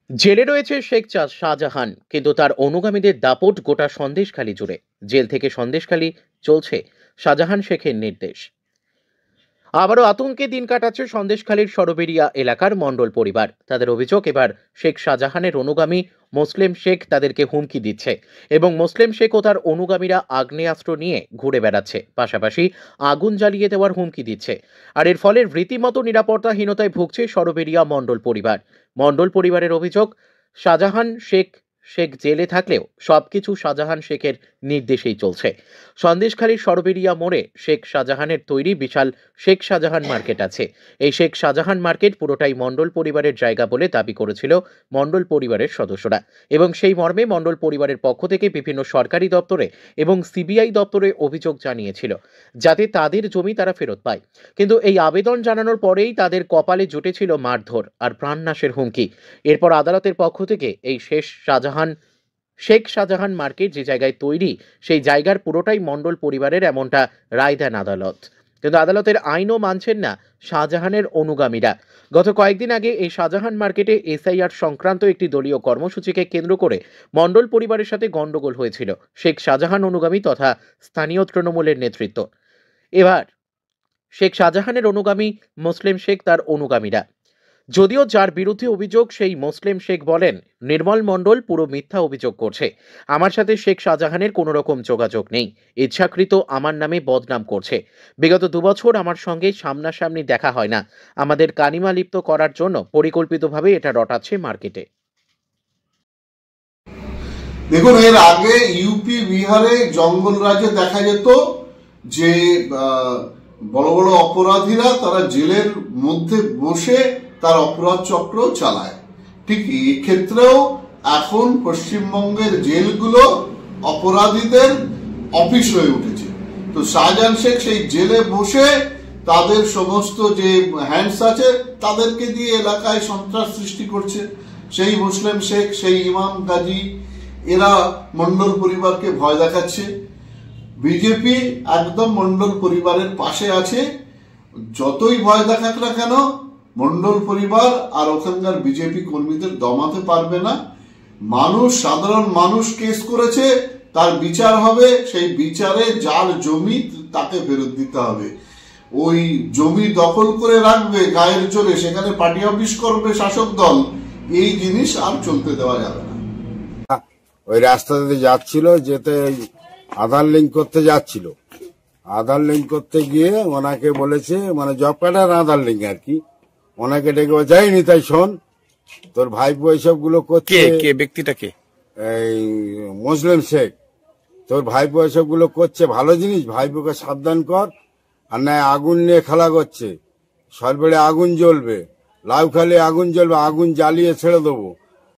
জেলে রয়েছে শেখ শাহজাহান, কিন্তু তার অনুগামীদের দাপট গোটা সন্দেশখালী জুড়ে। জেল থেকে সন্দেশখালী চলছে শাহজাহান শেখের নির্দেশ। আবারও আতঙ্কে দিন কাটাচ্ছে সন্দেশখালীর সরবেরিয়া এলাকার মণ্ডল পরিবার। তাদের অভিযোগ, এবার শেখ শাহজাহানের অনুগামী মুসলিম শেখ তাদেরকে হুমকি দিচ্ছে এবং মুসলিম শেখ ও তার অনুগামীরা আগ্নেয়াস্ত্র নিয়ে ঘুরে বেড়াচ্ছে, পাশাপাশি আগুন জ্বালিয়ে দেওয়ার হুমকি দিচ্ছে। আর এর ফলে রীতিমতো নিরাপত্তাহীনতায় ভুগছে সরবেরিয়া মণ্ডল পরিবার। মণ্ডল পরিবারের অভিযোগ, শাহজাহান শেখ শেখ জেলে থাকলেও সবকিছু শাহজাহান শেখের নির্দেশেই চলছে। সন্দেশখালীর সরবেরিয়া মোড়ে শেখ শাহজাহানের তৈরি বিশাল শেখ শাহজাহান মার্কেট আছে। এই শেখ শাহজাহান মার্কেট পুরোটাই মণ্ডল পরিবারের জায়গা বলে দাবি করেছিল মণ্ডল পরিবারের সদস্যরা, এবং সেই মর্মে মণ্ডল পরিবারের পক্ষ থেকে বিভিন্ন সরকারি দপ্তরে এবং সিবিআই দপ্তরে অভিযোগ জানিয়েছিল যাতে তাদের জমি তারা ফেরত পায়। কিন্তু এই আবেদন জানানোর পরেই তাদের কপালে জুটেছিল মারধর আর প্রাণনাশের হুমকি। এরপর আদালতের পক্ষ থেকে এই শেখ শাহজাহান মার্কেট যে জায়গায় তৈরি, সেই জায়গার পুরোটাই মণ্ডল পরিবারের, এমনটা রায় দেন আদালত। কিন্তু আদালতের আইনও মানছেন না শাহজাহানের অনুগামীরা। গত কয়েকদিন আগে এই শাহজাহান মার্কেটে এসআইআর সংক্রান্ত একটি দলীয় কর্মসূচিকে কেন্দ্র করে মণ্ডল পরিবারের সাথে গন্ডগোল হয়েছিল শেখ শাহজাহান অনুগামী তথা স্থানীয় তৃণমূলের নেতৃত্ব। এবার শেখ শাহজাহানের অনুগামী মুসলিম শেখ তার অনুগামীরা, যদিও যার বিরুদ্ধে অভিযোগ সেই মুসলিম শেখ বলেন, নির্মল মণ্ডল পুরো মিথ্যা অভিযোগ করছে, আমার সাথে শেখ শাহজাহানের কোনো রকম যোগাযোগ নেই, ইচ্ছাকৃত আমার নামে বদনাম করছে। বিগত 2 বছর আমার সঙ্গে সামনাসামনি দেখা হয় না, আমাদের কালিমালিপ্ত করার জন্য পরিকল্পিতভাবে এটা রটাচ্ছে মার্কেটে। দেখুন, এর আগে ইউপি বিহারে জঙ্গল রাজ্যে দেখা যেত যে বড় বড় অপরাধীরা তারা জেলের মধ্যে বসে তার অপরাধ চক্র চালায়। ঠিক এই ক্ষেত্রেও এখন পশ্চিমবঙ্গের জেলগুলো অপরাধীদের অফিস হয়ে উঠেছে। তো শাহজাহান শেখ সেই জেলে বসে তাদের সমস্ত যে হ্যান্ডস আছে তাদেরকে দিয়ে এলাকায় সন্ত্রাস সৃষ্টি করছে। সেই মুসলিম শেখ, সেই ইমাম গাজী, এরা মণ্ডল পরিবারকে ভয় দেখাচ্ছে। বিজেপি একদম মণ্ডল পরিবারের পাশে আছে। যতই ভয় দেখাক না কেন, মণ্ডল পরিবার আর ওখানকার বিজেপি কর্মীদের দমাতে পারবে না। মানুষ, সাধারণ মানুষ কেস করেছে, তার বিচার হবে। সেই বিচারে যার জমি তাকে ফেরত দিতে হবে। ওই জমি দখল করে রাখবে গায়ের জোরে, সেখানে পার্টি অফিস করবে শাসক দল, এই জিনিস আর চলতে দেওয়া যাবে না। ওই রাস্তাতে যাচ্ছিল, যেতে আধার লিঙ্ক করতে যাচ্ছিল, আধার লিঙ্ক করতে গিয়ে ওনাকে বলেছে, মানে জব কার্ডের আধার লিঙ্ক আর কি, ওনাকে ডেকে যায়নি, তাই শোন তোর ভাইপো এইসব গুলো করছে। কে ব্যক্তিটা কে? এই মুসলিম শেখ, তোর ভাইপো এসব গুলো করছে, ভালো জিনিস, ভাইপোকে সাবধান কর, আর না আগুন নিয়ে খেলা করছে, সরবেড়ে আগুন জ্বলবে, লাউখালি আগুন জ্বলবে, আগুন জ্বালিয়ে ছেড়ে দেবো।